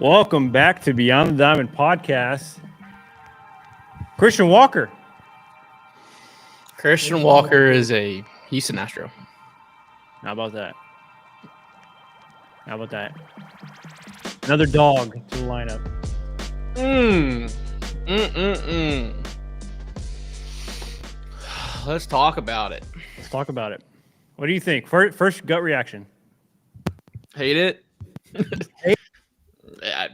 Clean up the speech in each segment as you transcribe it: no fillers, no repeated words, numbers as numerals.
Welcome back to Beyond the Diamond podcast. Christian Walker. Christian Walker is a Houston Astro. How about that? How about that? Another dog to the lineup. Let's talk about it. Let's talk about it. What do you think? First gut reaction. Hate it. Hate? Yeah,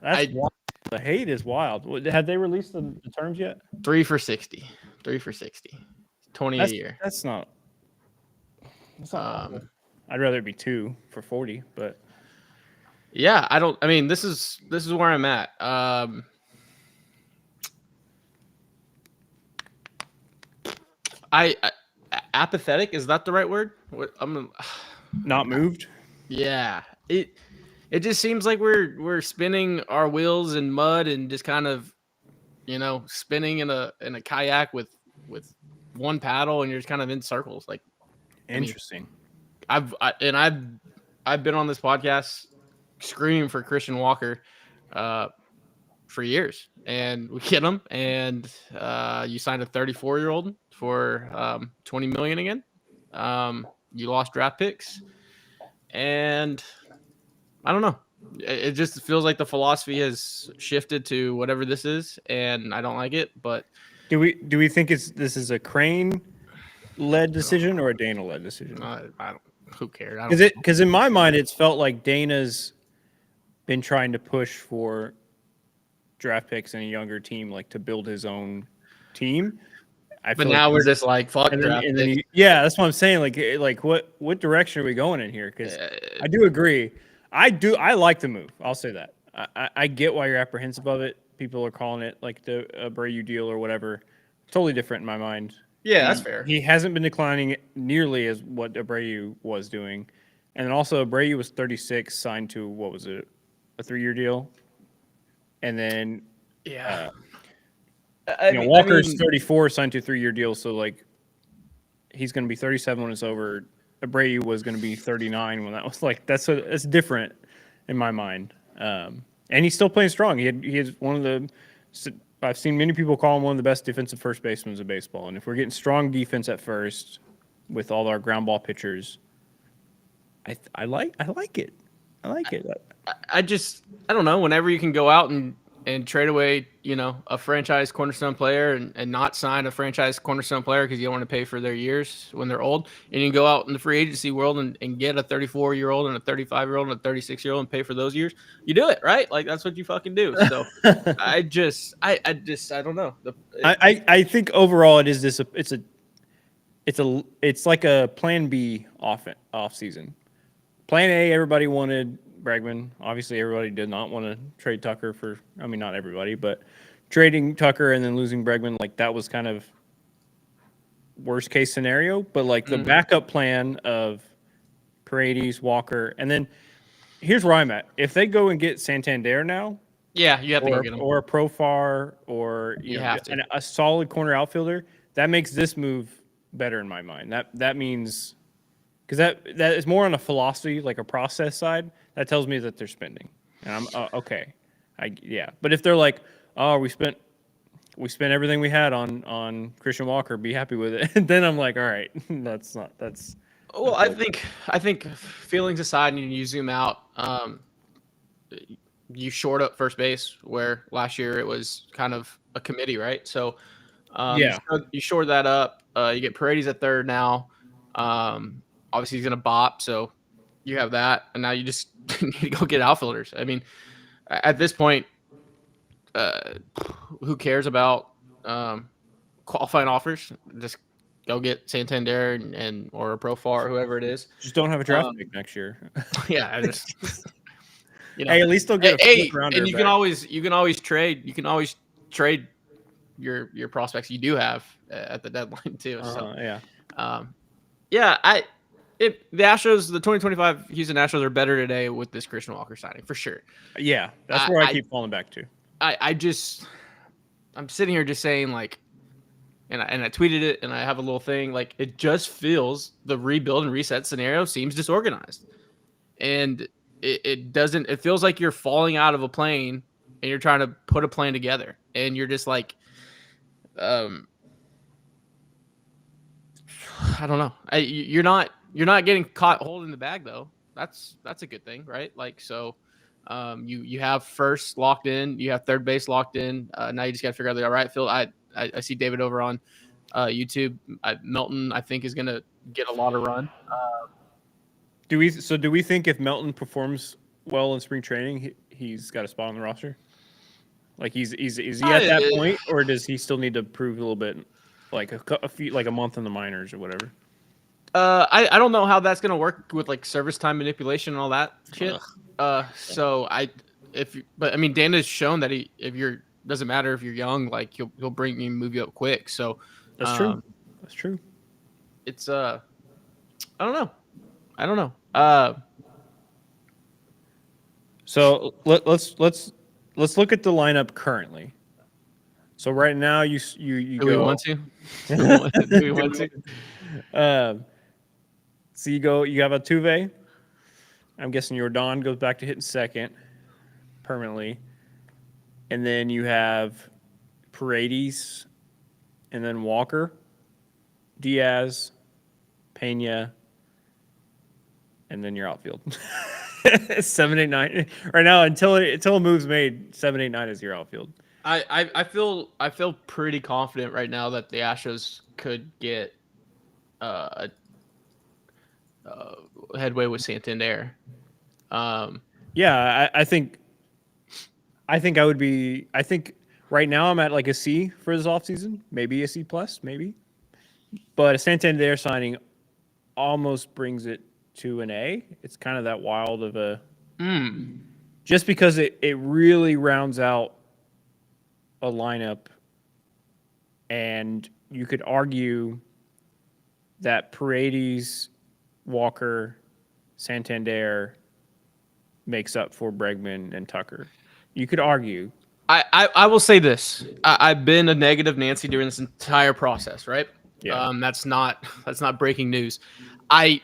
That's wild. The hate is wild. Have they released the terms yet? 3 for 60. 3 for 60. 20 a year. That's not. I'd rather it be 2 for 40, but yeah, I mean, this is where I'm at. I apathetic, is that the right word? not moved. Yeah. It just seems like we're spinning our wheels in mud and just kind of, spinning in a kayak with one paddle, and you're just kind of in circles. Like, Interesting. I've been on this podcast screaming for Christian Walker for years, and we get him, and you signed a 34-year-old for $20 million again. You lost draft picks, and I don't know. It just feels like the philosophy has shifted to whatever this is, and I don't like it. But do we think this is a Crane-led decision or a Dana-led decision? I don't. Who cares? Because in my mind, it's felt like Dana's been trying to push for draft picks in a younger team, like to build his own team. But now we're just like, fuck draft picks. Yeah, that's what I'm saying. Like what direction are we going in here? Because I do agree. I like the move. I'll say that. I get why you're apprehensive of it. People are calling it like the Abreu deal or whatever. Totally different in my mind. Yeah, that's fair. He hasn't been declining nearly as what Abreu was doing. And then also Abreu was 36, signed to, what was it, a 3-year deal? And then Walker's 34, signed to a 3-year deal. So, like, he's going to be 37 when it's over. Abreu was going to be 39 when that was like that's different in my mind. And he's still playing strong. He is one of the. I've seen many people call him one of the best defensive first basemen of baseball. And if we're getting strong defense at first with all our ground ball pitchers, I like it. I like it. I don't know. Whenever you can go out and trade away, a franchise cornerstone player and not sign a franchise cornerstone player because you don't want to pay for their years when they're old, and you can go out in the free agency world and get a 34-year-old and a 35-year-old and a 36-year-old and pay for those years, you do it, right? Like, that's what you fucking do. So I don't know. I think overall it is it's like a plan B off season. Plan A, everybody wanted Bregman. Obviously, everybody did not want to trade Tucker not everybody, but trading Tucker and then losing Bregman, like, that was kind of worst case scenario. But, like, the backup plan of Paredes, Walker, and then here's where I'm at. If they go and get Santander now, yeah, you have to go get him. Or a Profar or a solid corner outfielder, that makes this move better in my mind. That means – because that is more on a philosophy, like a process side. That tells me that they're spending, and I'm okay. But if they're like, oh, we spent everything we had on Christian Walker, be happy with it, then I'm like, all right, that's. Well, I think feelings aside, and you zoom out, you short up first base where last year it was kind of a committee, right? So you short that up. You get Paredes at third now. Obviously, he's going to bop, so you have that. And now you just need to go get outfielders. I mean, at this point, who cares about qualifying offers? Just go get Santander or a Profar or whoever it is. Just don't have a draft pick next year. Yeah. Hey, at least they'll get a rounder. And you can always trade. You can always trade your prospects you do have at the deadline too. The Astros, the 2025 Houston Astros are better today with this Christian Walker signing for sure. Yeah, that's where I keep falling back to. I'm sitting here just saying, like, and I tweeted it, and I have a little thing, like, it just feels the rebuild and reset scenario seems disorganized. And it doesn't. It feels like you're falling out of a plane and you're trying to put a plane together, and you're just like, I don't know. You're not getting caught holding the bag though. That's a good thing, right? Like so. You have first locked in, you have third base locked in. Now you just got to figure out the right field. I see David over on YouTube. Melton, I think, is gonna get a lot of run. Do we think if Melton performs well in spring training, he's got a spot on the roster? Like is he at that point, or does he still need to prove a little bit, like a few, like a month in the minors or whatever? I don't know how that's gonna work with like service time manipulation and all that shit. So but I mean, Dana's shown that doesn't matter if you're young, like he'll move you up quick. So that's true. That's true. It's I don't know. So let's look at the lineup currently. So right now you do go. We want to? Do we want to? So you have Altuve. I'm guessing Jordan goes back to hitting second permanently. And then you have Paredes, and then Walker, Diaz, Pena, and then your outfield. 7, 8, 9. Right now, until a move's made, 7, 8, 9 is your outfield. I feel pretty confident right now that the Astros could get a headway with Santander. Yeah, I think I would be. I think right now I'm at like a C for this offseason, maybe a C plus, maybe. But a Santander signing almost brings it to an A. It's kind of that wild of a. Just because it really rounds out a lineup, and you could argue that Paredes, Walker, Santander makes up for Bregman and Tucker. You could argue. I will say this. I've been a negative Nancy during this entire process, right? Yeah. That's not breaking news. I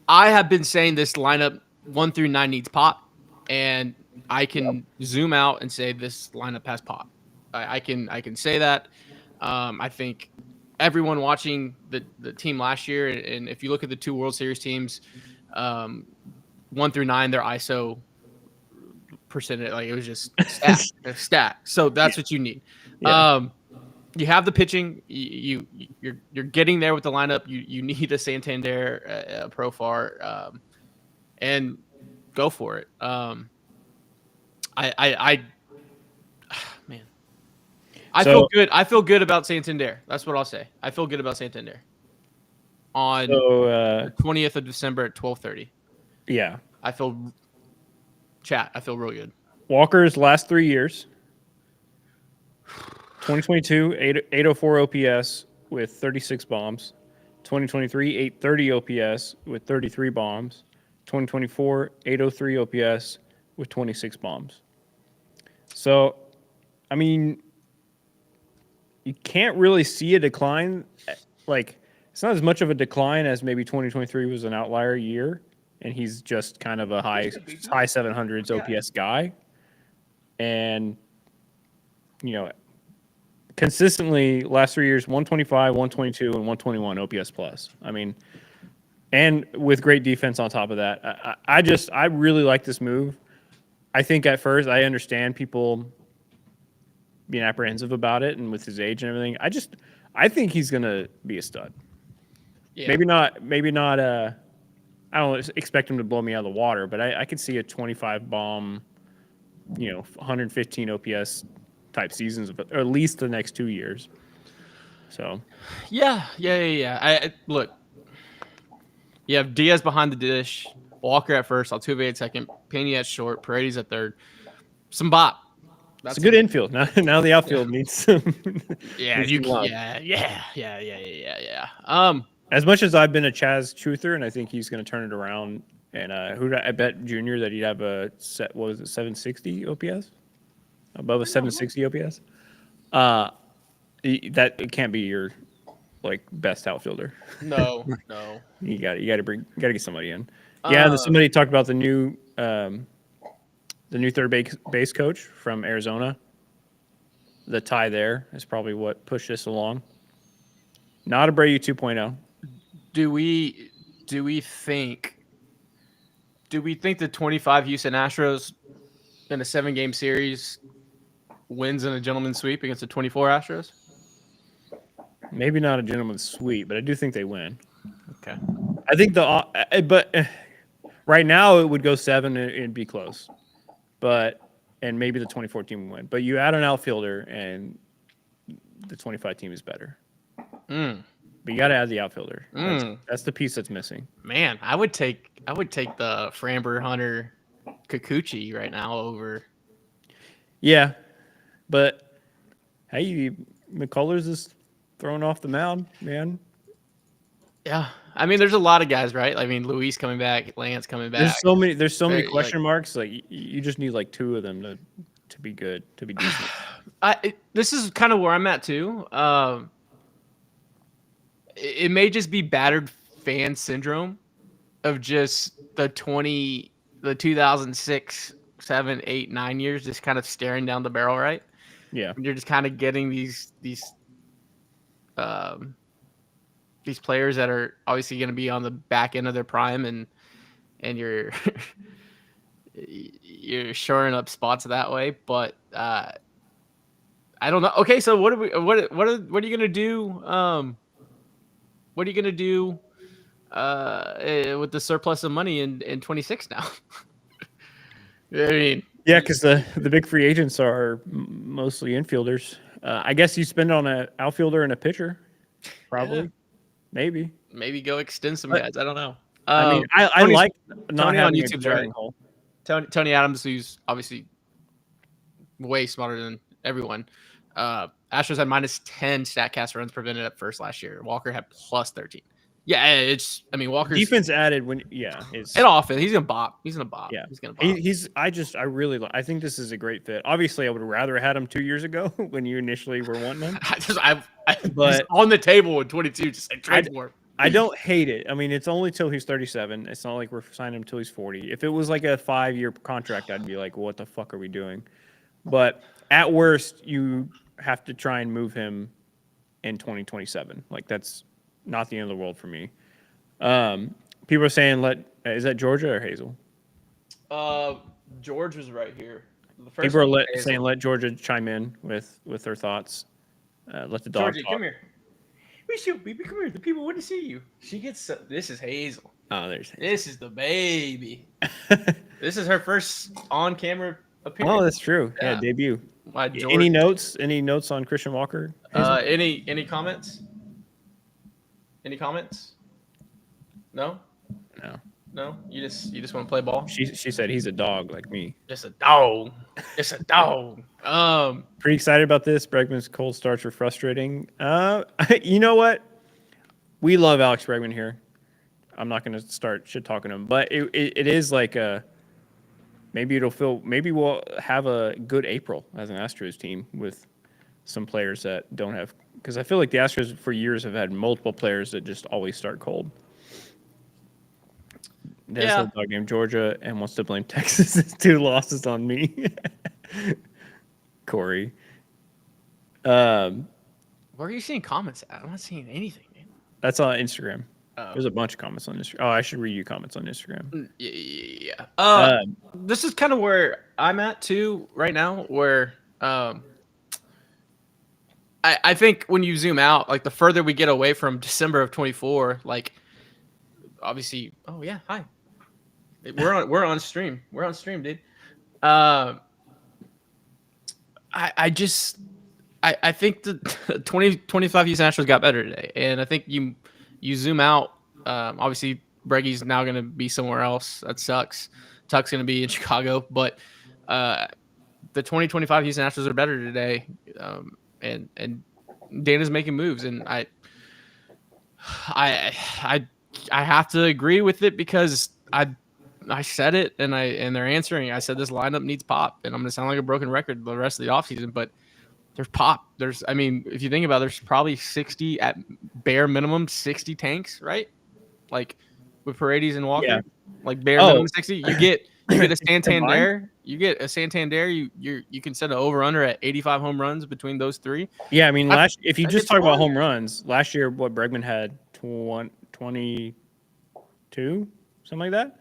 have been saying this lineup 1 through 9 needs pop, and I can zoom out and say this lineup has pop. I can say that. I think everyone watching the team last year, and if you look at the 2 World Series teams, 1 through 9, their ISO percentage, like it was just stacked. So that's what you need. Yeah. You have the pitching. You're getting there with the lineup. You need a Santander, Profar, and go for it. Man, I feel good. I feel good about Santander. That's what I'll say. I feel good about Santander. On 20th of December at 12:30. Yeah. I feel real good. Walker's last 3 years. 2022, 804 OPS with 36 bombs. 2023, 830 OPS with 33 bombs. 2024, 803 OPS with 26 bombs. So, I mean, you can't really see a decline. Like, it's not as much of a decline as maybe 2023 was an outlier year, and he's just kind of a high 700s OPS guy. And, consistently last 3 years, 125, 122, and 121 OPS plus. I mean, and with great defense on top of that. I really like this move. I think at first I understand people being apprehensive about it, and with his age and everything. I think he's gonna be a stud. Yeah. Maybe not. I don't expect him to blow me out of the water, but I could see a 25 bomb, 115 OPS type seasons, or at least the next 2 years. So, yeah. Look, you have Diaz behind the dish, Walker at first, Altuve at second, Pena at short, Paredes at third. Some bop. That's a good infield. Now the outfield needs some. Yeah. As much as I've been a Chaz truther, and I think he's going to turn it around. And I bet Junior that he'd have a 760 OPS, above a 760 OPS. That it can't be your best outfielder. No. you got to get somebody in. Yeah, somebody talked about the new the new third base coach from Arizona. The tie there is probably what pushed this along. Not Abreu 2.0. Do we think the 25 Houston Astros in a 7-game series wins in a gentleman's sweep against the 24 Astros? Maybe not a gentleman's sweep, but I do think they win. Okay. I think but right now it would go 7 and it'd be close. And maybe the 2014 would win. But you add an outfielder and the 25 team is better. But you got to add the outfielder. That's the piece that's missing. Man, I would take the Framber Hunter Kikuchi right now over. Yeah, but hey, McCullers is thrown off the mound, man. Yeah, I mean, there's a lot of guys, right? I mean, Luis coming back, Lance coming back. There's so many question marks. Like you just need like 2 of them to be good, to be decent. This is kind of where I'm at too. It may just be battered fan syndrome of just the 2006, 7, 8, 9 years, just kind of staring down the barrel, right? Yeah, and you're just kind of getting these players that are obviously going to be on the back end of their prime, and you're you're shoring up spots that way. But I don't know. Okay, so what are you gonna do? What are you gonna do with the surplus of money in 26 now? I mean, yeah, because the big free agents are mostly infielders. I guess you spend on an outfielder and a pitcher, probably. Yeah. Maybe go extend some guys. I don't know. I mean, I like not Tony having on YouTube's right. Tony Adams, who's obviously way smarter than everyone. Astros had -10 StatCast runs prevented at first last year. Walker had +13. Yeah, Walker's defense added it's often he's gonna bop. Yeah, he's gonna bop. I think this is a great fit. Obviously, I would rather have had him 2 years ago when you initially were wanting him. But on the table in 22, just like trade for him. I don't hate it. I mean, it's only till he's 37. It's not like we're signing him till he's 40. If it was like a 5-year contract, I'd be like, what the fuck are we doing? But at worst, you have to try and move him in 2027. Like, that's not the end of the world for me. People are saying, is that Georgia or Hazel? George was right here. People are saying let Georgia chime in with their thoughts. Let the dog Georgia, talk. come here. Baby, come here. The people want to see you. She gets. This is Hazel. Oh, there's Hazel. This is the baby. This is her first on-camera appearance. Oh, that's true. Yeah, debut. Any notes? Any notes on Christian Walker? Any comments? Any comments? No. You just want to play ball. She said he's a dog like me. Just a dog. It's a dog. Pretty excited about this. Bregman's cold starts are frustrating. You know what? We love Alex Bregman here. I'm not going to start shit talking him, but it is like maybe we'll have a good April as an Astros team with some players that don't have, because I feel like the Astros for years have had multiple players that just always start cold. There's a dog named Georgia and wants to blame Texas' 2 losses on me. Corey. Where are you seeing comments at? I'm not seeing anything, man. That's on Instagram. There's a bunch of comments on Instagram. Oh, I should read you comments on Instagram. Yeah. This is kind of where I'm at too right now, where I think when you zoom out, like the further we get away from December of 24, like obviously, oh yeah, hi. We're on stream. We're on stream, dude. I think the 2025 Houston Astros got better today, and I think you zoom out. Obviously, Breggie's now going to be somewhere else. That sucks. Tuck's going to be in Chicago, but the 2025 Houston Astros are better today, and Dana's making moves, and I have to agree with it because I said it, and they're answering. I said this lineup needs pop, and I'm going to sound like a broken record the rest of the offseason, but there's pop. If you think about it, there's probably 60 at bare minimum, 60 tanks, right? Like with Paredes and Walker, like bare minimum 60. You get a Combined? Santander. You get a Santander. You can set an over under at 85 home runs between those three. Yeah, I mean, if you That just hits talk about hard. home runs, last year, what Bregman had 22, something like that,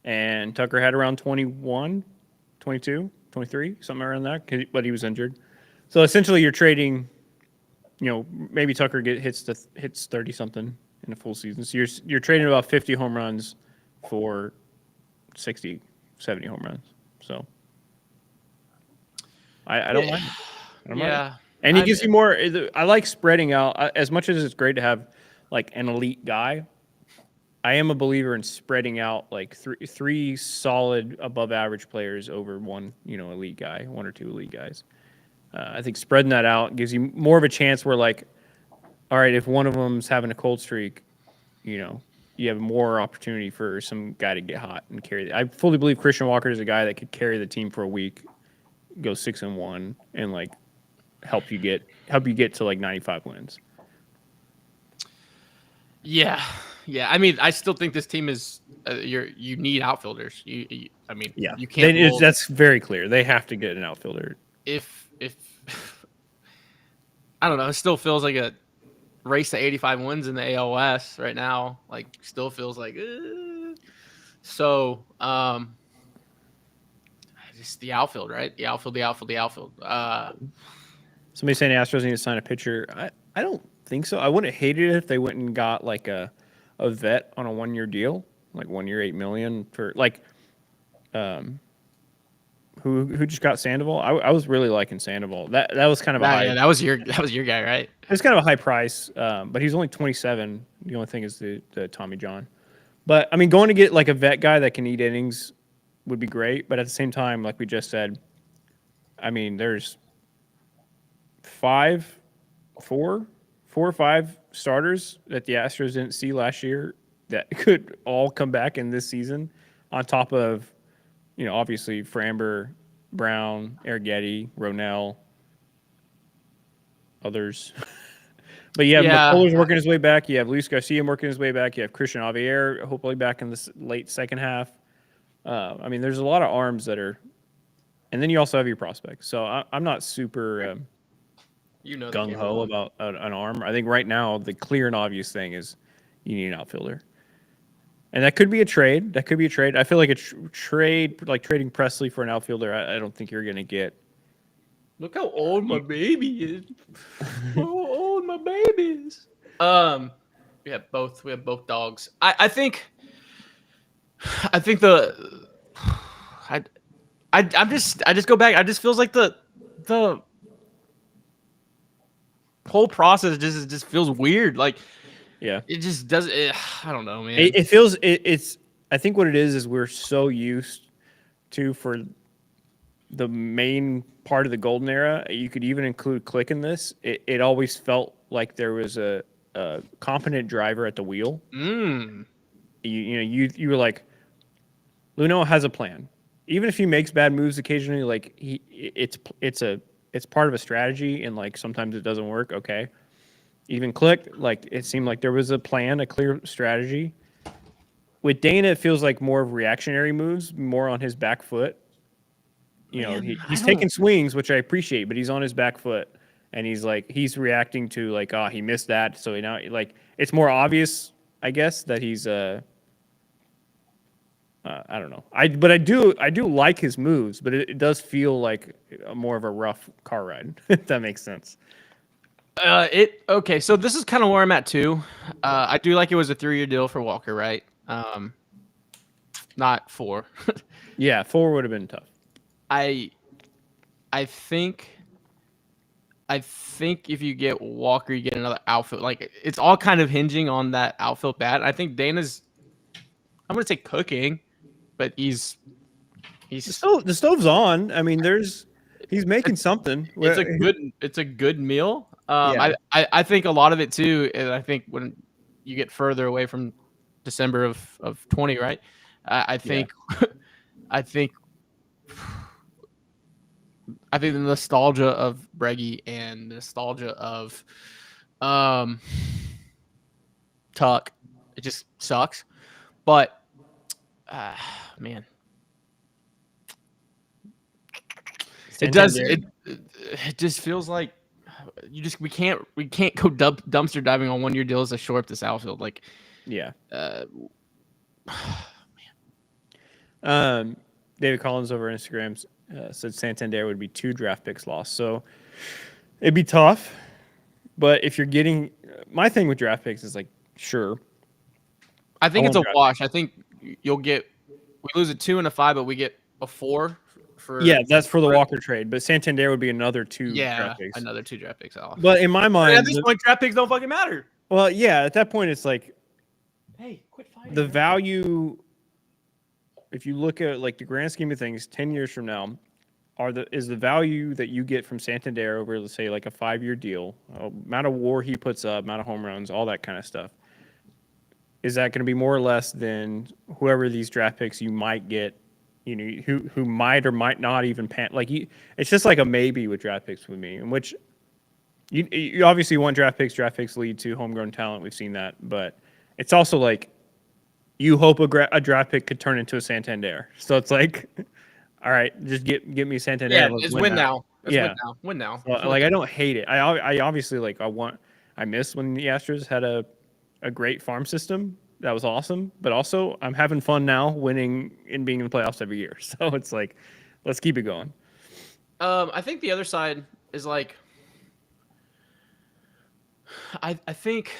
and Tucker had around 21, 22, 23, something around that, but he was injured. So essentially, you're trading. Maybe Tucker hits 30 something in a full season. So you're trading about 50 home runs for 60, 70 home runs. So I don't mind it. I don't mind it. Yeah. And he I'm gives you more. I like spreading out. As much as it's great to have like an elite guy, I am a believer in spreading out like three solid above average players over one, elite guy, one or two elite guys. I think spreading that out gives you more of a chance where like, all right, if one of them's having a cold streak, you have more opportunity for some guy to get hot and carry. I fully believe Christian Walker is a guy that could carry the team for a week, go 6-1, and like help you get to like 95 wins. Yeah. I mean, I still think this team is you need outfielders. I mean, Yeah, you can't. That's very clear. They have to get an outfielder. If I don't know, it still feels like a race to 85 wins in the ALS right now. Like, still feels like so. Just the outfield, right? The outfield. Somebody saying the Astros need to sign a pitcher. I don't think so. I wouldn't hate it if they went and got like a vet on a 1-year deal, like 1 year, $8 million for like, who just got Sandoval. I was really liking Sandoval. That was kind of a high. Yeah, that was your guy, right? It was kind of a high price, but he's only 27. The only thing is the Tommy John. But I mean, going to get like a vet guy that can eat innings would be great. But at the same time, like we just said, I mean, there's four or five starters that the Astros didn't see last year that could all come back in this season, on top of, obviously Framber, Brown, Arrighetti, Ronell, others. But you have McCullers working his way back. You have Luis Garcia working his way back. You have Christian Javier hopefully back in the late second half. I mean, there's a lot of arms that are, and then you also have your prospects. So I'm not super gung ho about an arm. I think right now the clear and obvious thing is you need an outfielder, and that could be a trade. I feel like a trade, like trading Presley for an outfielder. I don't think you're going to get. Look how old my baby is. How old my baby is. We have both dogs. I think I just go back. I just feels like the whole process just feels weird. Like, Yeah, it just does. I don't know, man. it feels it's. I think what it is we're so used to, for the main part of the golden era. You could even include Click in this. It always felt like there was a competent driver at the wheel. You were like, Luno has a plan. Even if he makes bad moves occasionally, like it's part of a strategy, and like sometimes it doesn't work. Okay, even Click, like it seemed like there was a plan, a clear strategy. With Dana, it feels like more of reactionary moves, more on his back foot. He's taking swings, which I appreciate, but he's on his back foot, and he's reacting to like, he missed that, so now like it's more obvious, I guess, that he's I don't know. I do like his moves, but it does feel like more of a rough car ride, if that makes sense. Okay, so this is kind of where I'm at too. I do like it was a 3-year deal for Walker, right? Not 4. Yeah, 4 would have been tough. I think if you get Walker, you get another outfield. Like, it's all kind of hinging on that outfield bat. I think Dana's, I'm gonna say cooking, but he's the stove's on. I mean, he's making something. It's a good meal. Yeah. I think a lot of it too, and I think when you get further away from December of 20, right? I think the nostalgia of Breggy and nostalgia of Tuck, it just sucks. But man, It does. It just feels like we can't go dumpster diving on 1-year deals to shore up this outfield. Like, Yeah. David Collins over Instagram said Santander would be 2 draft picks lost. So it'd be tough. But if you're getting my thing with draft picks is like, sure. I think it's a wash. I think we lose a 2 and a 5, but we get a 4 for. Yeah, that's for the Walker trade. But Santander would be another 2 draft picks. Another 2 draft picks off. But in my mind, at this point, draft picks don't fucking matter. Well, yeah, at that point, it's like, hey, quit fighting. The value. If you look at like the grand scheme of things, 10 years from now, is the value that you get from Santander over, let's say, like a 5-year deal, amount of WAR he puts up, amount of home runs, all that kind of stuff. Is that going to be more or less than whoever these draft picks you might get, who might or might not even it's just like a maybe with draft picks with me, in which you obviously want draft picks. Draft picks lead to homegrown talent. We've seen that, but it's also like you hope a draft pick could turn into a Santander. So it's like, all right, just get me Santander. Yeah, it's win now. Win now. Well, like I don't hate it. I obviously I miss when the Astros had a great farm system. That was awesome. But also I'm having fun now winning and being in the playoffs every year. So it's like, let's keep it going. I think the other side is like, I think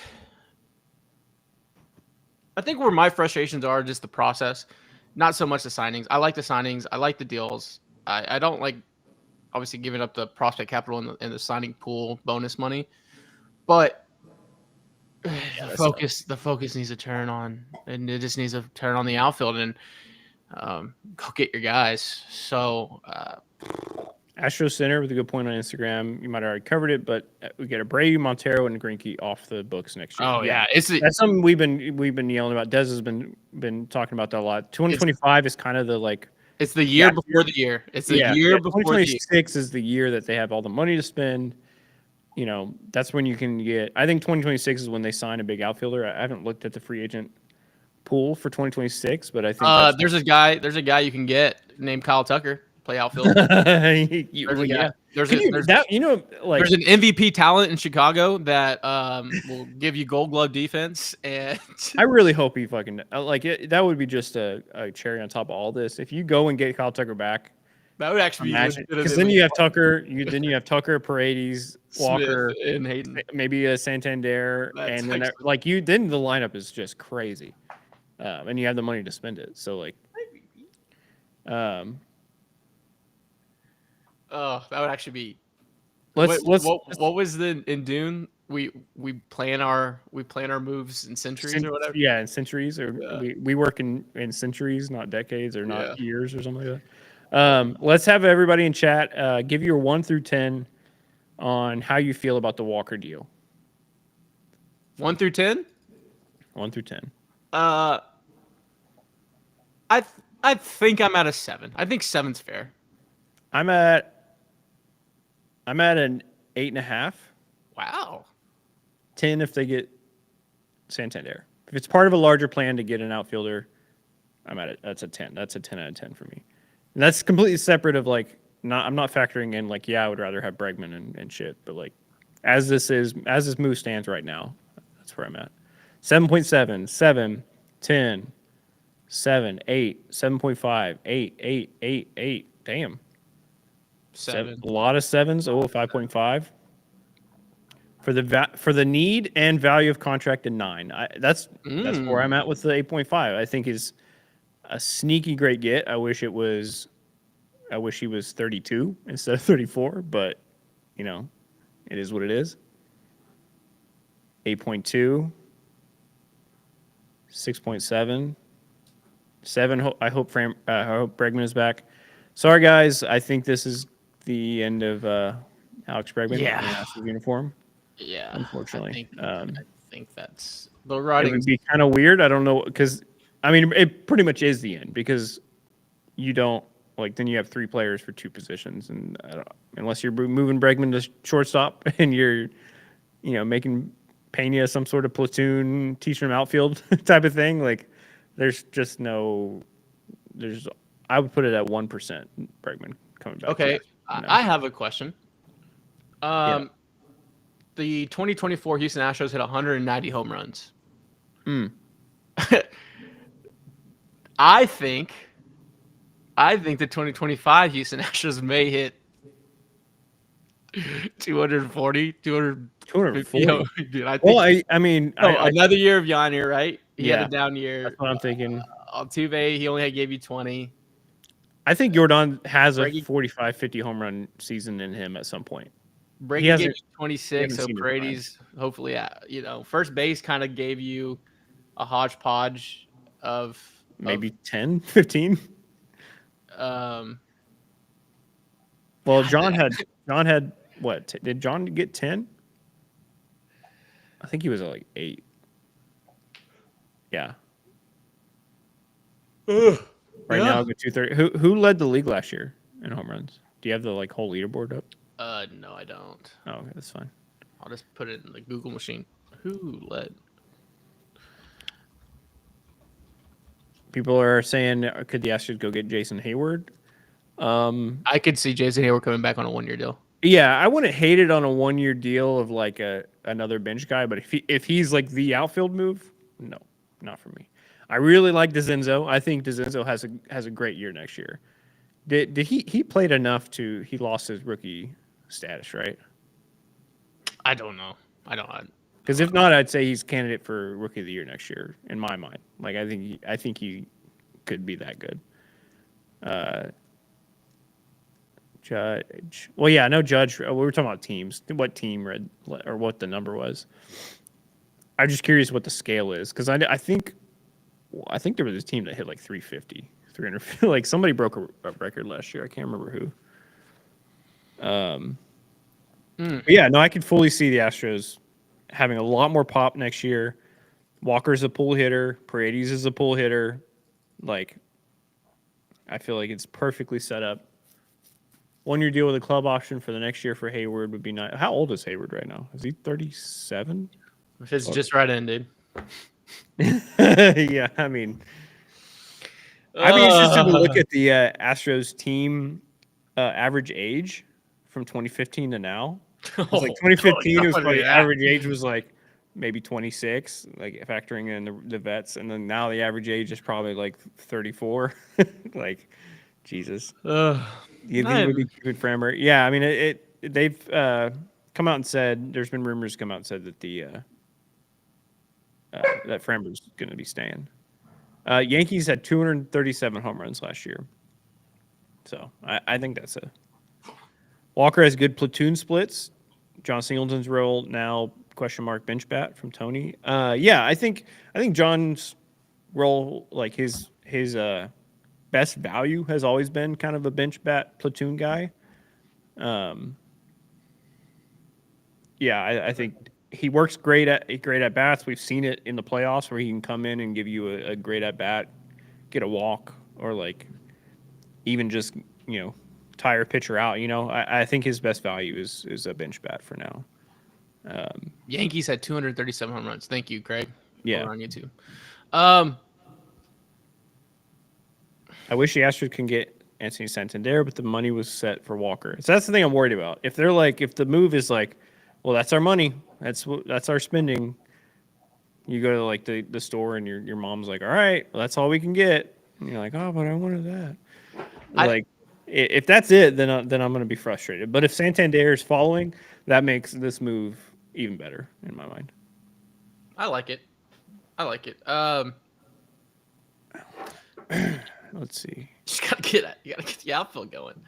where my frustrations are just the process, not so much the signings. I like the signings. I like the deals. I don't like obviously giving up the prospect capital in the signing pool bonus money, but the focus needs to turn on, and it just needs to turn on the outfield and go get your guys. So Astros Center with a good point on Instagram. You might have already covered it, but we get Abreu, Montero, and Greinke off the books next year. Oh yeah, that's something we've been yelling about. Dez has been talking about that a lot. 2025 is kind of the like. It's the year before the year. It's the year before 2026 is the year that they have all the money to spend. That's when you can get. I think 2026 is when they sign a big outfielder. I haven't looked at the free agent pool for 2026, but I think there's a guy you can get named Kyle Tucker. Play outfield. There's an MVP talent in Chicago that will give you Gold Glove defense, and I really hope he fucking that would be just a cherry on top of all this. If you go and get Kyle Tucker back, that would actually be because then you have Tucker, Paredes, Walker, Smith, and Hayden, maybe a Santander, and then then the lineup is just crazy, and you have the money to spend it. So oh, that would actually be. What was in Dune? We plan our moves in centuries or whatever. Yeah, in centuries, or we work in centuries, not decades or not years or something like that. Let's have everybody in chat give your 1 through 10 on how you feel about the Walker deal. 1 through 10. 1 through 10. I think I'm at a 7. I think 7's fair. I'm at an 8.5. Wow. 10 if they get Santander. If it's part of a larger plan to get an outfielder, that's a 10. That's a 10 out of 10 for me. And that's completely separate of I'm not factoring in I would rather have Bregman and shit, but as this move stands right now, that's where I'm at. 7.7, 7, 10, 7, 8, 7.5, 8, 8, 8, 8. Damn. 7. A lot of 7s. 5.5. For the need and value of contract in 9. That's where I'm at with the 8.5. I think is a sneaky great get. I wish he was 32 instead of 34, but it is what it is. 8.2, 6.7, 7. I hope Bregman is back. Sorry guys, I think this is the end of Alex Bregman in the Astros uniform. Yeah, unfortunately, I think that's the writing. It would be kind of weird. I don't know, because it pretty much is the end, because you don't then you have 3 players for 2 positions, and unless you're moving Bregman to shortstop and you're making Pena some sort of platoon, teaching him outfield type of thing, there's I would put it at 1%. Bregman coming back. Okay, I have a question. Yeah. The 2024 Houston Astros hit 190 home runs. I think the 2025 Houston Astros may hit 240, 250. 240. Dude, I think. Well, I mean, another year of Yonir, right? He had Yeah, a down year. that's what I'm thinking. Altuve, he only gave you 20. I think Jordan has a Bregman- 45, 50 home run season in him at some point. Bregman gave hasn't- you 26, so seen his Brady's hopefully first base kind of gave you a hodgepodge of Maybe 10, 15. um Well, John had what? Did John get 10? I think he was at like 8. Yeah. Right now, I'll go 230. Who led the league last year in home runs? Do you have the whole leaderboard up? No, I don't. Oh, okay, that's fine. I'll just put it in the Google machine. Who led? People are saying, could the Astros go get Jason Hayward? I could see Jason Hayward coming back on a 1-year deal. Yeah, I wouldn't hate it on a 1-year deal of like another bench guy, but if he's like the outfield move, no, not for me. I really like DeZenzo. I think DeZenzo has a great year next year. Did he played enough to he lost his rookie status, right? I don't know. I don't. Because if not, I'd say he's candidate for rookie of the year next year in my mind. Like I think he could be that good. Judge. Well, yeah, no Judge. We were talking about teams. What team read or what the number was? I'm just curious what the scale is because I think there was this team that hit like 350, 300. Like somebody broke a record last year. I can't remember who. But yeah, no, I could fully see the Astros having a lot more pop next year. Walker's a pull hitter. Paredes is a pull hitter. Like, I feel like it's perfectly set up. 1-year deal with a club option for the next year for Hayward would be nice. How old is Hayward right now? Is he 37? If it's just right in, dude. Yeah, I mean, I'd be interested to look at the Astros team average age from 2015 to now. It's like 2015, it was probably average age was like maybe 26, like factoring in the vets, and then now the average age is probably like 34. Like, Jesus. You think it would be good for Framber? Yeah, I mean, they've come out and said there's been rumors come out and said that that Framber's going to be staying. Yankees had 237 home runs last year, so I think that's a. Walker has good platoon splits. John Singleton's role now ? Bench bat from Tony. Yeah, I think John's role, like his best value has always been kind of a bench bat platoon guy. Yeah, I think he works great at bats. We've seen it in the playoffs where he can come in and give you a great at bat, get a walk, or like even just tire a pitcher out. I think his best value is a bench bat for now. Yankees had 237 home runs. Thank you, Craig. Yeah, over on YouTube. I wish the Astros can get Anthony Santander, but the money was set for Walker. So that's the thing I'm worried about. If the move is like, well, that's our money, that's our spending. You go to like the store and your mom's like, all right, well, that's all we can get. And you're like, oh, but I wanted that. If that's it, then I'm going to be frustrated. But if Santander is following, that makes this move even better in my mind. I like it. Let's see. Just gotta get the outfield going.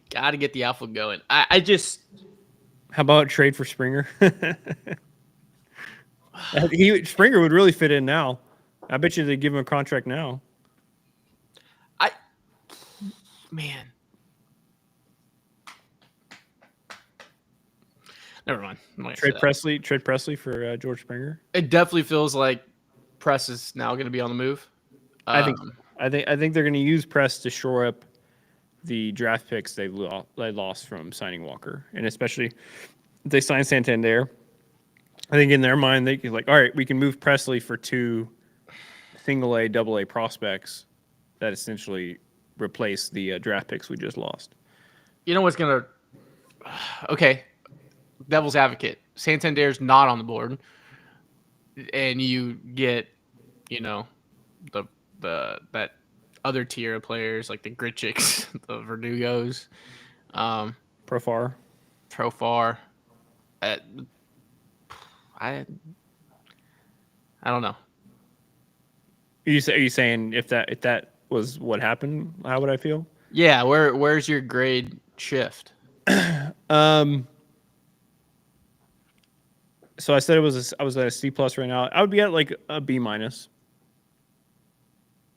Gotta get the outfield going. I just. How about trade for Springer? Springer would really fit in now. I bet you they give him a contract now. Man. Never mind. Trade Presley for George Springer. It definitely feels like Press is now going to be on the move. I think they're going to use Press to shore up the draft picks they lost from signing Walker, and especially if they sign Santander. I think in their mind they like, all right, we can move Presley for 2 single A, double A prospects that essentially replace the draft picks we just lost. You know what's gonna? Okay, devil's advocate. Santander's not on the board, and you get, you know, the that other tier of players like the Gritchicks, the Verdugos, Profar. Profar. I I don't know. Are you saying if that was what happened, how would I feel? Yeah, where's your grade shift? So I said I was at a C plus right now. I would be at like a B minus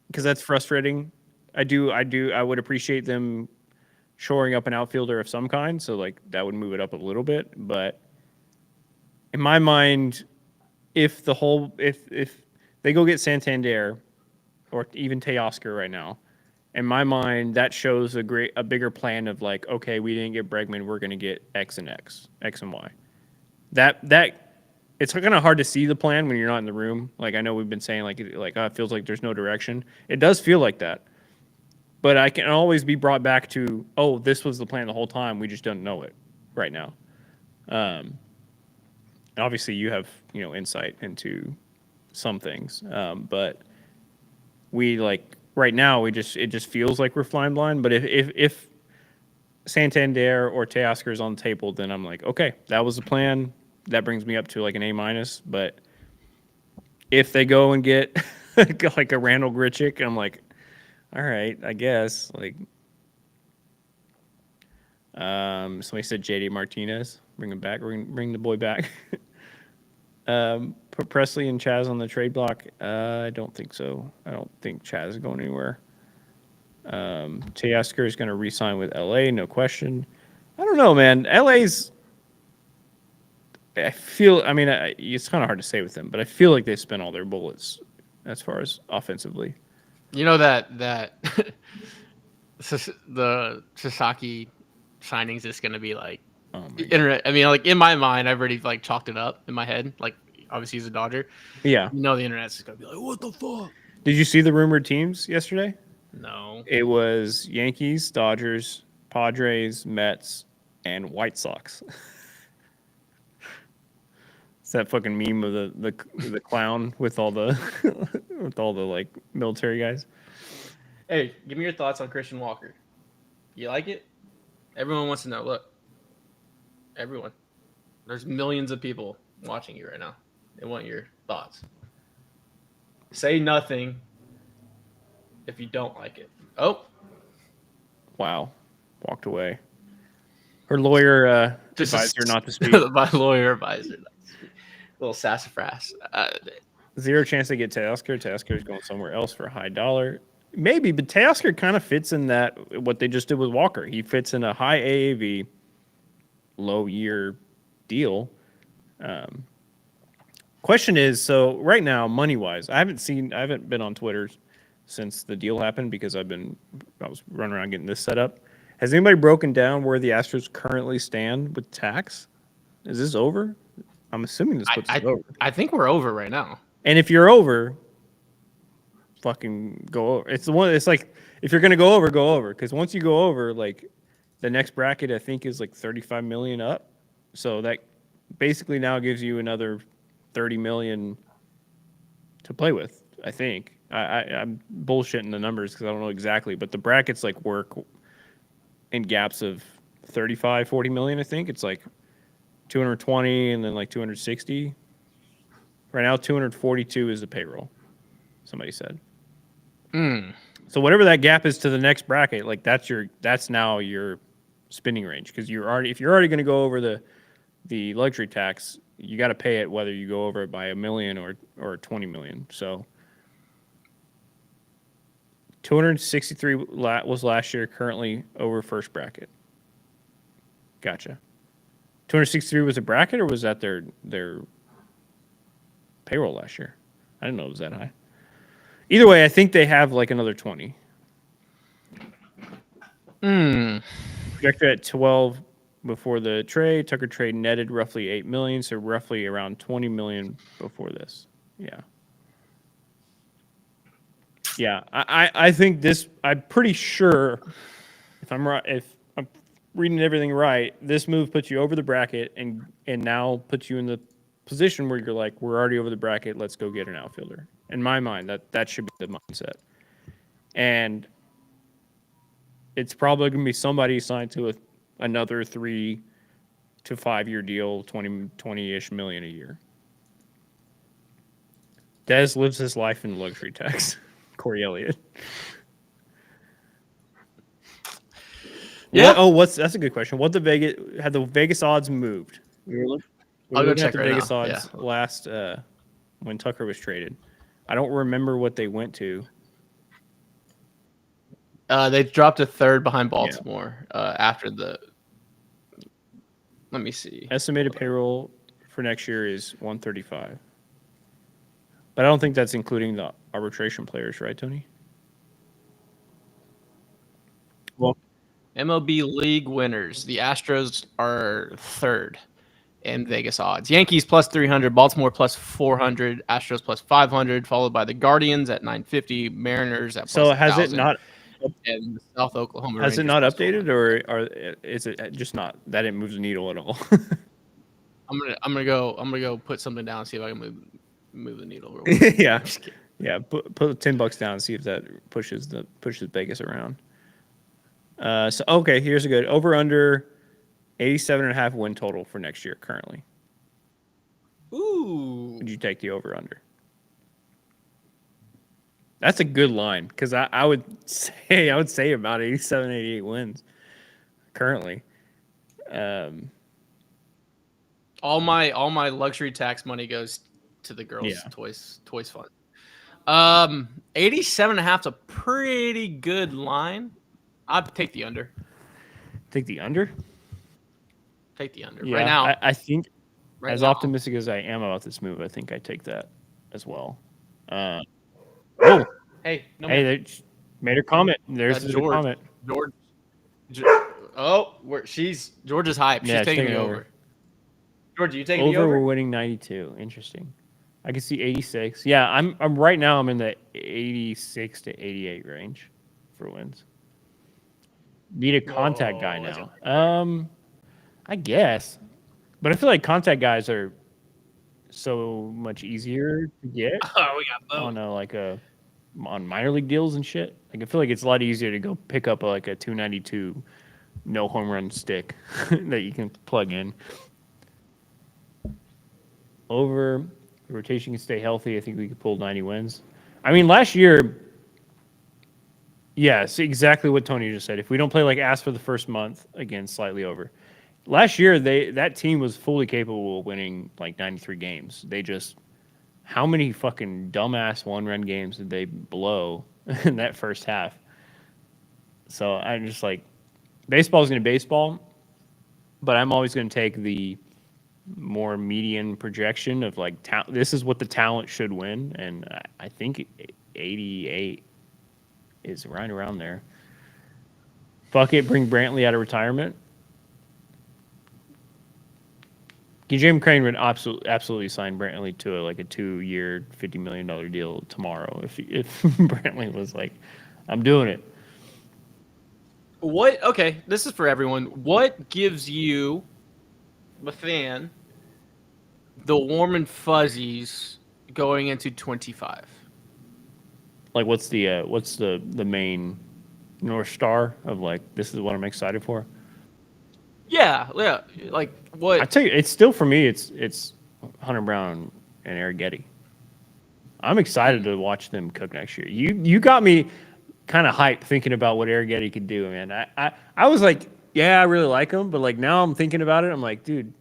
because that's frustrating. I would appreciate them shoring up an outfielder of some kind. So like that would move it up a little bit. But in my mind, if they go get Santander or even Teoscar right now, in my mind that shows a bigger plan of like, okay, we didn't get Bregman, we're going to get X and Y. That it's kind of hard to see the plan when you're not in the room. Like I know we've been saying like it feels like there's no direction. It does feel like that. But I can always be brought back to, oh, this was the plan the whole time. We just don't know it right now. Obviously, you have insight into some things, but we like right now it just feels like we're flying blind. But if Santander or Teoscar is on the table, then I'm like, okay, that was the plan. That brings me up to like an A minus. But if they go and get like a Randall Grichuk, I'm like, all right, I guess. Like, somebody said JD Martinez, bring him back, bring the boy back. Put Presley and Chaz on the trade block. I don't think so. I don't think Chaz is going anywhere. Teoscar is going to re-sign with LA, no question. I don't know, man. LA's. I feel. I mean, it's kind of hard to say with them, but I feel like they spent all their bullets as far as offensively. You know that the Sasaki signings is going to be like internet. I mean, like in my mind, I've already like chalked it up in my head. Like obviously he's a Dodger. Yeah. You know the internet's just going to be like, what the fuck? Did you see the rumored teams yesterday? No. It was Yankees, Dodgers, Padres, Mets, and White Sox. It's that fucking meme of the clown with all the like military guys. Hey, give me your thoughts on Christian Walker. You like it? Everyone wants to know. Look, everyone. There's millions of people watching you right now. They want your thoughts. Say nothing if you don't like it. Oh. Wow. Walked away. Her lawyer advised her not to speak. My lawyer advised her not to speak. Little sassafras. Zero chance to get Teoscar. Teoscar is going somewhere else for a high dollar. Maybe, but Teoscar kind of fits in that what they just did with Walker. He fits in a high AAV, low year deal. Question is, so right now, money wise, I haven't been on Twitter since the deal happened because I was running around getting this set up. Has anybody broken down where the Astros currently stand with tax? Is this over? I'm assuming this puts it over. I think we're over right now. And if you're over, fucking go over. It's like if you're gonna go over. Because once you go over, like the next bracket I think is like 35 million up. So that basically now gives you another 30 million to play with. I think I'm bullshitting the numbers because I don't know exactly, but the brackets like work in gaps of 35, 40 million. I think it's like 220 and then like 260. Right now, 242 is the payroll. Somebody said. So whatever that gap is to the next bracket, like that's now your spending range because if you're already going to go over the luxury tax, you got to pay it whether you go over it by $1 million or 20 million. So 263 was last year, currently over first bracket. Gotcha. 263 was a bracket, or was that their payroll last year? I didn't know it was that high. Either way, I think they have like another 20. Projected at 12 before the trade. Tucker trade netted roughly 8 million, so roughly around 20 million before this. Yeah. Yeah, I think this. I'm pretty sure if I'm right, if I'm reading everything right, this move puts you over the bracket and now puts you in the position where you're like, we're already over the bracket. Let's go get an outfielder. In my mind, that should be the mindset. And it's probably going to be somebody signed to another 3 to 5 year deal, 20-ish million a year. Dez lives his life in luxury tax. Corey Elliott. Yeah. That's a good question. What the Vegas odds moved? We were I'll go looking check at the right Vegas now. odds last when Tucker was traded. I don't remember what they went to. They dropped to third behind Baltimore after the. Let me see. Estimated payroll for next year is 135. But I don't think that's including the arbitration players, right, Tony? Well, MLB league winners. The Astros are third in Vegas odds. Yankees plus 300, Baltimore plus 400, Astros plus 500, followed by the Guardians at 950, Mariners at plus so has 1,000, it not and the South Oklahoma has it Rangers not plus updated 400. or is it just not that it moves the needle at all? I'm gonna go put something down and see if I can move the needle real quick. Yeah. Yeah, put $10 down and see if that pushes Vegas around. So okay, here's a good over under 87.5 win total for next year currently. Ooh. Would you take the over under? That's a good line because I would say about 87, 88 wins currently. All my luxury tax money goes to the girls' toys fund. 87.5 is a pretty good line. I'd take the under. Take the under? Take the under. Yeah, right now. I think as now. optimistic as I am about this move, I think I take that as well. Hey, no hey, they made her comment. There's the comment. George. George is hype. She's taking me over. George, are you taking me over? We're winning 92. Interesting. I can see 86. Yeah, I'm right now. I'm in the 86 to 88 range for wins. Need a contact guy now. I guess, but I feel like contact guys are so much easier to get. Oh, we got both. On on minor league deals and shit. Like I feel like it's a lot easier to go pick up a 292 no home run stick that you can plug in. Over the rotation can stay healthy. I think we could pull 90 wins. I mean, last year, yeah, see exactly what Tony just said. If we don't play like ass for the first month, again, slightly over. Last year, that team was fully capable of winning like 93 games. They just, how many fucking dumbass one-run games did they blow in that first half? So I'm just like, baseball's going to baseball, but I'm always going to take the more median projection of like this is what the talent should win, and I think 88 is right around there. Fuck it, bring Brantley out of retirement. Jim Crane would absolutely sign Brantley to a 2-year, $50 million deal tomorrow if Brantley was like, I'm doing it. What? Okay, this is for everyone. What gives you, the fan, the warm and fuzzies going into 25? Like, what's the main North Star of like this is what I'm excited for? Yeah. Like what? I tell you, it's still for me. It's Hunter Brown and Eric Getty. I'm excited to watch them cook next year. You got me kind of hyped thinking about what Eric Getty could do, man. I was like, yeah, I really like him, but like now I'm thinking about it, I'm like, dude.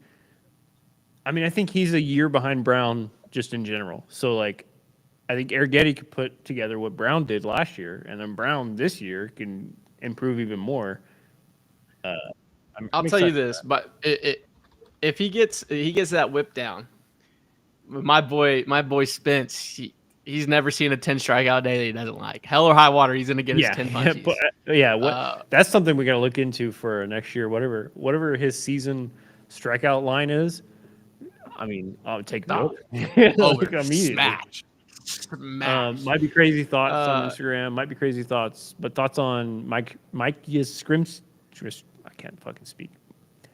I mean, I think he's a year behind Brown just in general. So like, I think Eric Getty could put together what Brown did last year, and then Brown this year can improve even more. I'll tell you this, but if he gets that whip down, my boy Spence, he's never seen a 10 strikeout day that he doesn't like. Hell or high water, he's gonna get his 10 punches. That's something we gotta look into for next year. Whatever his season strikeout line is. I mean, I'll take the over. Smash. smash. Might be crazy thoughts on Instagram. Might be crazy thoughts, but thoughts on Mike Yastrzemski. I can't fucking speak.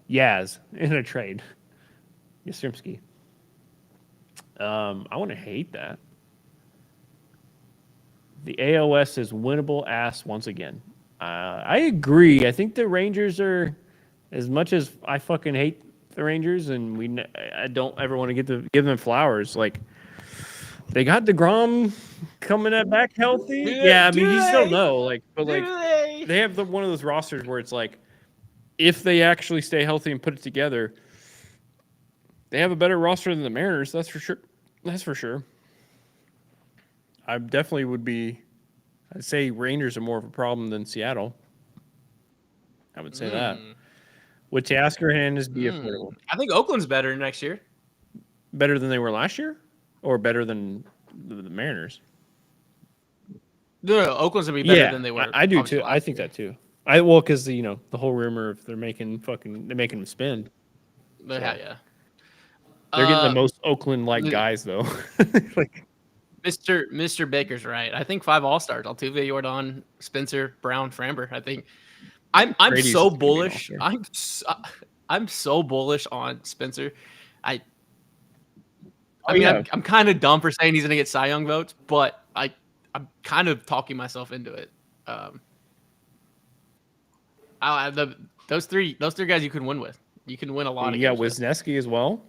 Yaz in a trade. Yastrzemski. I want to hate that. The AOS is winnable ass once again. I agree. I think the Rangers are, as much as I fucking hate the Rangers, and I don't ever want to give them flowers. Like, they got DeGrom coming back healthy. Yeah, I mean, you still know, like, but like, they have one of those rosters where it's like, if they actually stay healthy and put it together, they have a better roster than the Mariners. That's for sure. That's for sure. I definitely would be. I'd say Rangers are more of a problem than Seattle. I would say that. With Teoscar Hernandez be affordable. I think Oakland's better next year. Better than they were last year, or better than the Mariners? No, Oakland's gonna be better than they were. I do too. I think that too. Because the whole rumor of they're making them spin. Yeah. They're getting the most Oakland-like guys though. Like, Mr. Baker's right. I think 5 All-Stars: Altuve, Jordan, Spencer, Brown, Framber. I think I'm so bullish. I'm so bullish on Spencer. I mean, I'm kind of dumb for saying he's gonna get Cy Young votes, but I'm kind of talking myself into it. Those three guys you can win with. You can win a lot. You got Wisniewski as well.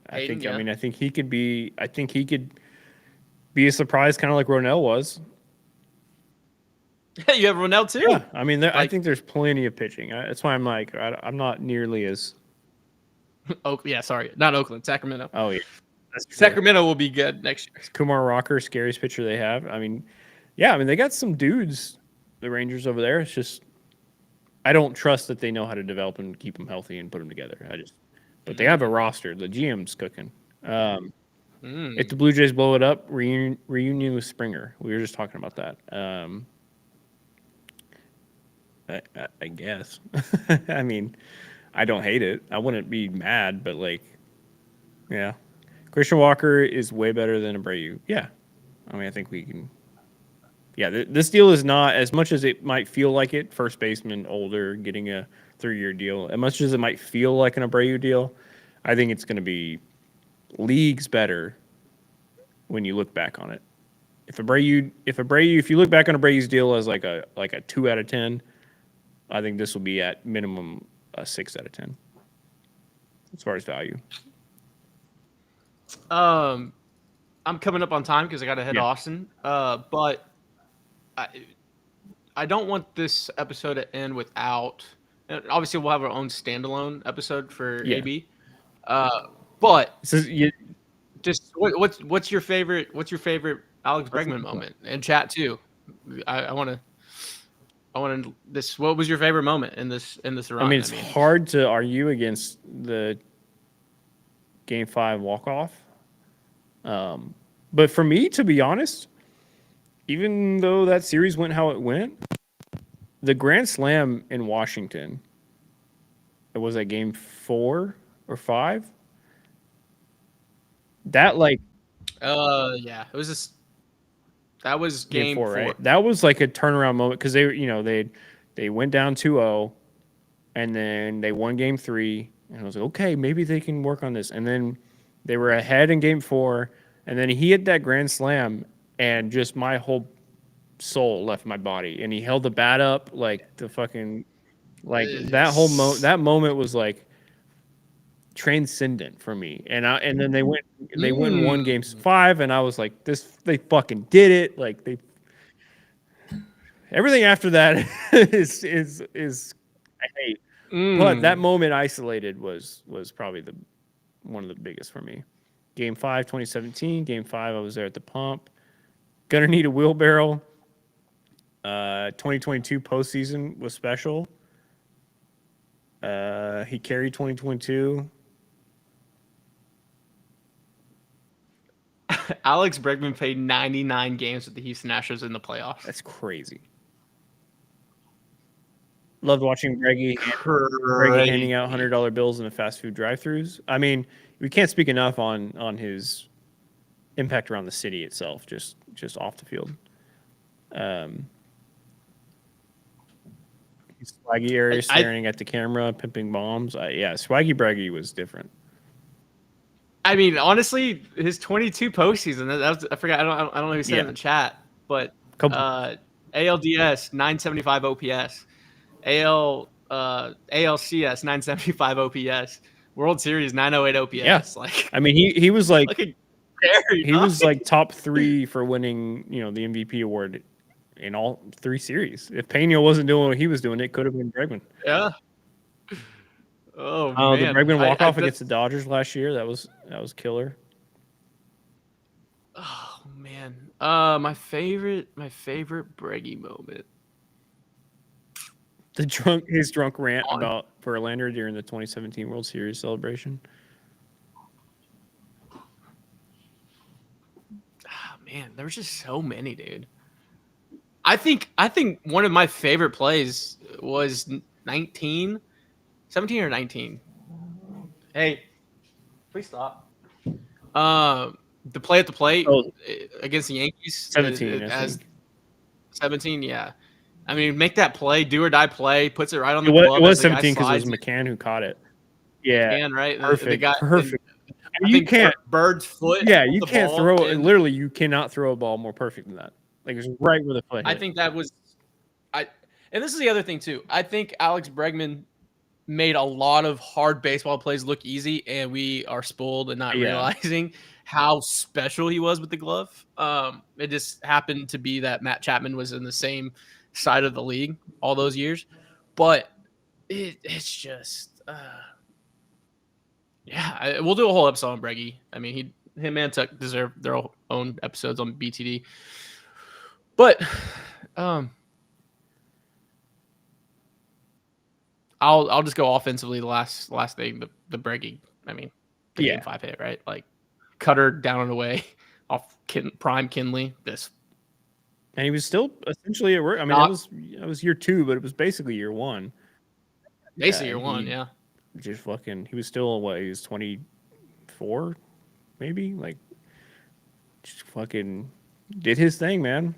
I think he could be. I think he could be a surprise, kind of like Ronell was. You have Ronell too. Yeah, I mean, I think there's plenty of pitching. That's why I'm like, I'm not nearly as. Sorry, not Oakland, Sacramento. Oh yeah, Sacramento will be good next year. Kumar Rocker, scariest pitcher they have. I mean, they got some dudes, the Rangers over there. It's just, I don't trust that they know how to develop and keep them healthy and put them together. But they have a roster. The GM's cooking. If the Blue Jays blow it up, reunion with Springer. We were just talking about that. I guess. I mean, I don't hate it. I wouldn't be mad, but like, yeah. Christian Walker is way better than Abreu. Yeah. I mean, I think we can. Yeah, this deal is not, as much as it might feel like it, first baseman, older, getting a 3-year deal, as much as it might feel like an Abreu deal, I think it's going to be leagues better when you look back on it. If you look back on Abreu's deal as like a 2 out of 10, I think this will be at minimum a 6 out of 10 as far as value. I'm coming up on time because I got to head to Austin. But I don't want this episode to end without. Obviously, we'll have our own standalone episode for AB. But just what's your favorite Alex Bregman moment? And chat too. I want to this. What was your favorite moment in this run? I mean, it's hard to argue against the Game 5 walk-off. But for me, to be honest, even though that series went how it went, the Grand Slam in Washington, it was at Game 4 or 5. That it was just that was Game 4. Right? That was like a turnaround moment because they went down 2-0, and then they won Game 3, and I was like, okay, maybe they can work on this, and then they were ahead in Game 4, and then he hit that Grand Slam, and just my whole soul left my body, and he held the bat up like the fucking, like that whole that moment was like transcendent for me, and then they won Game 5, and I was like, they fucking did it, like everything after that is I hate, but that moment isolated was probably one of the biggest for me. Game 5, 2017. Game 5, I was there at the pump. Gonna need a wheelbarrow. 2022 postseason was special. He carried 2022. Alex Bregman played 99 games with the Houston Astros in the playoffs. That's crazy. Loved watching Greggy handing out $100 bills in the fast food drive-thrus. I mean, we can't speak enough on his impact around the city itself, just off the field. Swaggy area staring at the camera, pimping bombs. Swaggy Braggy was different. I mean, honestly, his 22 postseason. That was, I forgot. I don't know who said it in the chat, but ALDS 975 OPS, ALCS 975 OPS, World Series 908 OPS. Yeah. Like, I mean, he was like he was like top 3 for winning, the MVP award in all 3 series. If Pena wasn't doing what he was doing, it could have been Bregman. Yeah. Oh man, the Bregman walk-off against the Dodgers last year, that was killer. Oh man, my favorite Breggy moment. His drunk rant about Verlander during the 2017 World Series celebration. Oh, man, there was just so many, dude. I think one of my favorite plays was 17 or 19. Hey, please stop. The play at the plate against the Yankees. 17. 17, yeah. I mean, make that play, do or die play, puts it right on the glove. It was 17 because it was McCann who caught it. Yeah, McCann, right? Perfect. Perfect. You can't bird's foot. Yeah, you can't throw it. Literally, you cannot throw a ball more perfect than that. Like, it's right where the play hit. I think that was, and this is the other thing too. I think Alex Bregman made a lot of hard baseball plays look easy, and we are spoiled and not realizing how special he was with the glove. It just happened to be that Matt Chapman was in the same side of the league all those years, but it's just we'll do a whole episode on Breggy. I mean, him and Tuck deserve their own episodes on BTD, but I'll just go offensively. The last thing, the Breggy. I mean, the game 5 hit, right? Like, cutter down and away off prime Kinley. And he was still essentially at work. I mean, it was year 2, but it was basically year 1. Basically year 1, yeah. Just fucking. He was still he was 24, maybe. Like, just fucking did his thing, man.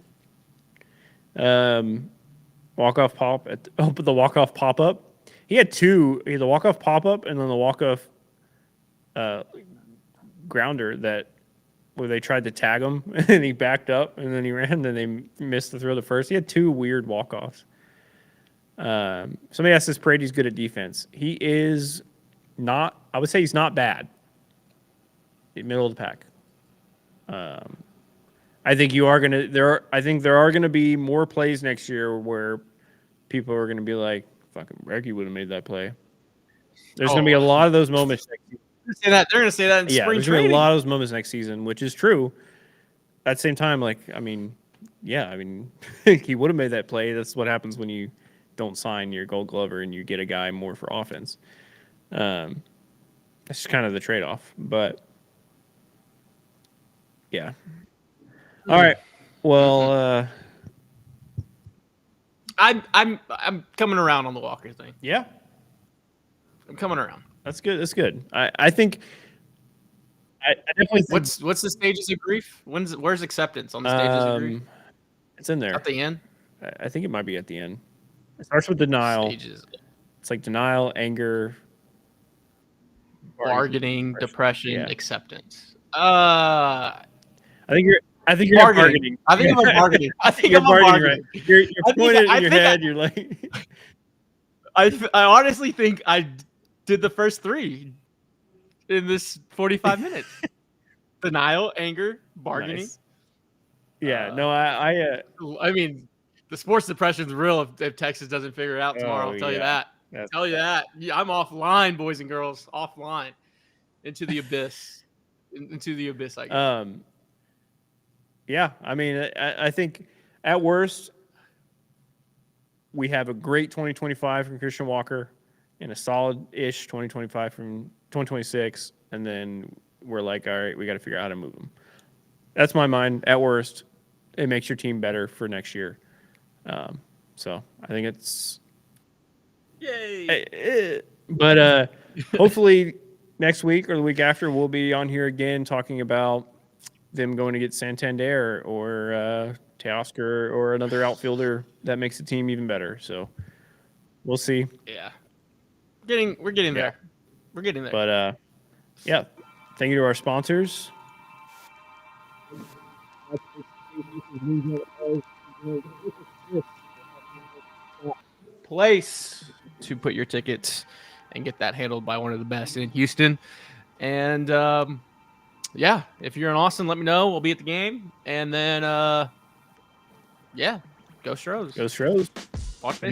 Walk-off pop the walk-off pop-up. He had 2. He had the walk-off pop-up and then the walk-off grounder where they tried to tag him and he backed up and then he ran and then they missed the throw the first. He had 2 weird walk-offs. Somebody asked if Brady's good at defense. He is not. I would say he's not bad. Middle of the pack. I think I think there are gonna be more plays next year where people are gonna be like, "Fucking Reggie would have made that play." There's gonna be a lot of those moments next season. They're gonna say that in spring there's training. Gonna be a lot of those moments next season, which is true. At the same time, he would have made that play. That's what happens when you don't sign your Gold Glover and you get a guy more for offense. That's just kind of the trade-off, but yeah. All right. Well, I'm coming around on the Walker thing. Yeah, I'm coming around. That's good. That's good. I think. I definitely. What's the stages of grief? Where's acceptance on the stages of grief? It's in there at the end. I think it might be at the end. It starts with denial. Stages. It's like denial, anger, bargaining, depression, acceptance. I think you're bargaining. I think I'm bargaining. I think you're I'm bargaining. Right. You're pointing in your head. You're like. I honestly think I did the first 3 in this 45 minutes. Denial, anger, bargaining. Nice. Yeah. No. I mean, the sports depression is real if Texas doesn't figure it out tomorrow. I'll tell you that. Tell you that. Yeah, I'm offline, boys and girls. Offline. Into the abyss. Into the abyss, I guess. Yeah. I mean, I think at worst, we have a great 2025 from Christian Walker and a solid-ish 2025 from 2026, and then we're like, all right, we got to figure out how to move them. That's my mind. At worst, it makes your team better for next year. So I think it's yay. But hopefully next week or the week after we'll be on here again talking about them going to get Santander or Teoscar or another outfielder that makes the team even better. So we'll see. Yeah. We're getting Yeah. there. We're getting there. But yeah, thank you to our sponsors. Place to put your tickets and get that handled by one of the best in Houston. And yeah, if you're in Austin, let me know. We'll be at the game. And then yeah, go Stros. Go Stros. Watch baseball.